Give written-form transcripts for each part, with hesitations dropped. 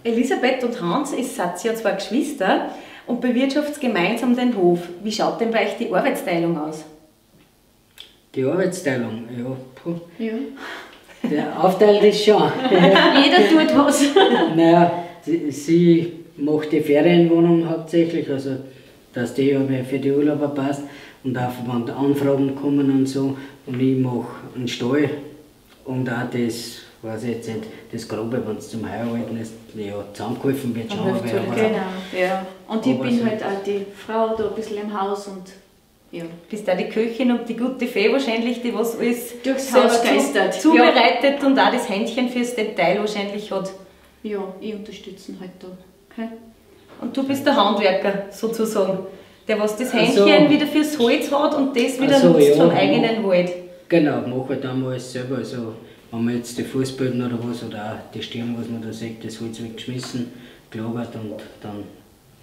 Elisabeth und Hans, ihr seid ja zwei Geschwister und bewirtschaftet gemeinsam den Hof. Wie schaut denn bei euch die Arbeitsteilung aus? Die Arbeitsteilung, ja, puh. Ja. Der aufteilt ist schon. Jeder tut was. Naja, sie macht die Ferienwohnung hauptsächlich, also dass die aber für die Urlauber passt und auch wenn Anfragen kommen und so. Und ich mache einen Stall und auch das, weiß ich jetzt nicht, das Grobe, wenn es zum Heiraten ist, ja, zusammengeholfen wird schon. Aber Genau, ja. Und ich bin so halt auch die Frau da ein bisschen im Haus und ja. Bist auch die Köchin und die gute Fee wahrscheinlich, die was alles Durchs selber Haus geistert. zubereitet und auch das Händchen fürs Detail wahrscheinlich hat. Ja, ich unterstütze ihn halt da. Okay? Und du bist der Handwerker sozusagen, der was das Ach so. Händchen wieder fürs Holz hat und das wieder Ach so, nutzt ja, vom ja. eigenen Wald. Genau, mache halt dann alles selber. Also, wenn man jetzt die Fußböden oder was, oder auch die Stirn, was man da sieht, das Holz weggeschmissen, gelagert und dann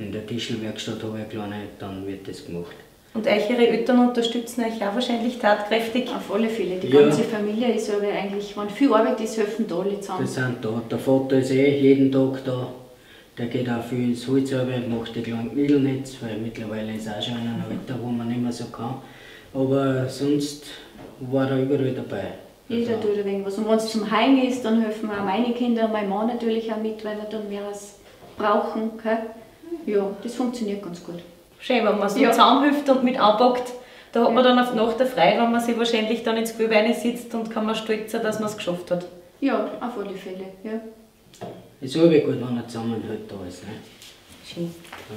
in der Tischlerwerkstatt habe ich eine kleine, dann wird das gemacht. Und eure Eltern unterstützen euch auch wahrscheinlich tatkräftig. Auf alle Fälle. Die Ja. ganze Familie ist aber eigentlich, wenn viel Arbeit ist, helfen da alle zusammen. Die sind da. Der Vater ist jeden Tag da. Der geht auch viel ins Holz, macht die kleinen Knädelnetz, weil mittlerweile ist er auch schon in einem Alter, wo man nicht mehr so kann. Aber sonst war er überall dabei. Jeder Also, tut ein wenig was. Und wenn es zum Heim ist, dann helfen mir auch meine Kinder und mein Mann natürlich auch mit, weil wir dann mehr was brauchen. Okay? Ja, das funktioniert ganz gut. Schön, wenn man so Ja. zusammenhilft und mit anpackt. Da hat man dann auf Nacht der Freude, wenn man sich wahrscheinlich dann ins Gefühl sitzt und kann man stolz sein, dass man es geschafft hat. Ja, auf alle Fälle. Ja. ist aber gut, wenn er zusammenhalt da ist. Ne? Schön. Ja.